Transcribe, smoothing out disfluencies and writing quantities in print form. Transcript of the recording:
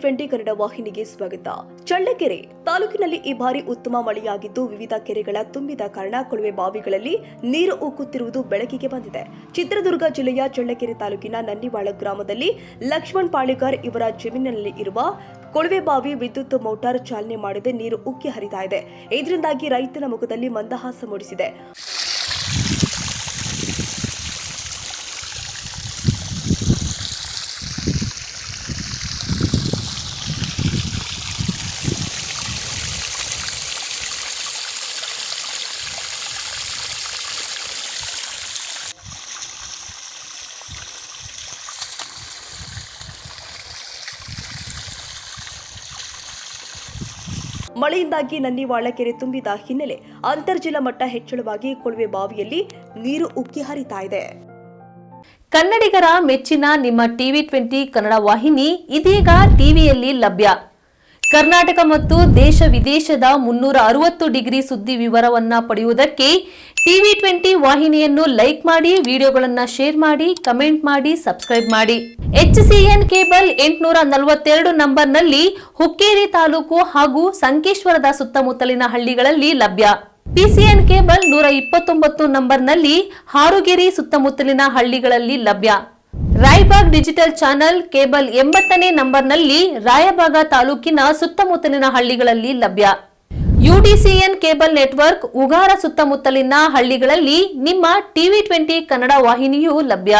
TV20 Kannada ವಾಹಿನಿಗೆ ಸ್ವಾಗತ. ಚಳ್ಳಕೆರೆ ತಾಲೂಕಿನಲ್ಲಿ ಈ ಬಾರಿ ಉತ್ತಮ ಮಳೆಯಾಗಿದ್ದು ವಿವಿಧ ಕೆರೆಗಳ ತುಂಬಿದ ಕಾರಣ ಕೊಳವೆ ಬಾವಿಗಳಲ್ಲಿ ನೀರು ಉಕ್ಕುತ್ತಿರುವುದು ಬೆಳಕಿಗೆ ಬಂದಿದೆ. ಚಿತ್ರದುರ್ಗ ಜಿಲ್ಲೆಯ ಚಳ್ಳಕೆರೆ ತಾಲೂಕಿನ ನನ್ನಿವಾಳ ಗ್ರಾಮದಲ್ಲಿ ಲಕ್ಷ್ಮಣ್ ಪಾಳಿಗಾರ್ ಇವರ ಜಮೀನಿನಲ್ಲಿ ಇರುವ ಕೊಳವೆ ಬಾವಿ ವಿದ್ಯುತ್ ಮೋಟಾರ್ ಚಾಲನೆ ಮಾಡದೆ ನೀರು ಉಕ್ಕಿ ಹರಿತಾ ಇದೆ. ಇದರಿಂದಾಗಿ ರೈತನ ಮುಖದಲ್ಲಿ ಮಂದಹಾಸ ಮೂಡಿಸಿದೆ. ಮಳೆಯಿಂದಾಗಿ ನನ್ನಿವಾಳ ಕೆರೆ ತುಂಬಿದ ಹಿನ್ನೆಲೆ ಅಂತರ್ಜಲ ಮಟ್ಟ ಹೆಚ್ಚಳವಾಗಿ ಕೊಳವೆ ಬಾವಿಯಲ್ಲಿ ನೀರು ಉಕ್ಕಿ ಹರಿತಾ ಇದೆ. ಕನ್ನಡಿಗರ ಮೆಚ್ಚಿನ ನಿಮ್ಮ TV20 ಕನ್ನಡ ವಾಹಿನಿ ಇದೀಗ ಟಿವಿಯಲ್ಲಿ ಲಭ್ಯ. ಕರ್ನಾಟಕ ಮತ್ತು ದೇಶ ವಿದೇಶದ 360 ಡಿಗ್ರಿ ಸುದ್ದಿ ವಿವರವನ್ನ ಪಡೆಯುವುದಕ್ಕೆ TV20 ವಾಹಿನಿಯನ್ನು ಲೈಕ್ ಮಾಡಿ, ವಿಡಿಯೋಗಳನ್ನು ಶೇರ್ ಮಾಡಿ, ಕಮೆಂಟ್ ಮಾಡಿ, ಸಬ್ಸ್ಕ್ರೈಬ್ ಮಾಡಿ. HCN ಕೇಬಲ್ 842 ನಂಬರ್ನಲ್ಲಿ ಹುಕ್ಕೇರಿ ತಾಲೂಕು ಹಾಗೂ ಸಂಕೇಶ್ವರದ ಸುತ್ತಮುತ್ತಲಿನ ಹಳ್ಳಿಗಳಲ್ಲಿ ಲಭ್ಯ. PCN ಕೇಬಲ್ 129 ನಂಬರ್ನಲ್ಲಿ ಹಾರುಗೆರೆ ಸುತ್ತಮುತ್ತಲಿನ ಹಳ್ಳಿಗಳಲ್ಲಿ ಲಭ್ಯ. ರಾಯಬಾಗ್ ಡಿಜಿಟಲ್ ಚಾನೆಲ್ ಕೇಬಲ್ 80ನೇ ನಂಬರ್ನಲ್ಲಿ ರಾಯಬಾಗ ತಾಲೂಕಿನ ಸುತ್ತಮುತ್ತಲಿನ ಹಳ್ಳಿಗಳಲ್ಲಿ ಲಭ್ಯ. UDCN ಕೇಬಲ್ ನೆಟ್ವರ್ಕ್ ಉಗಾರ ಸುತ್ತಮುತ್ತಲಿನ ಹಳ್ಳಿಗಳಲ್ಲಿ ನಿಮ್ಮ TV20 ಕನ್ನಡ ವಾಹಿನಿಯೂ ಲಭ್ಯ.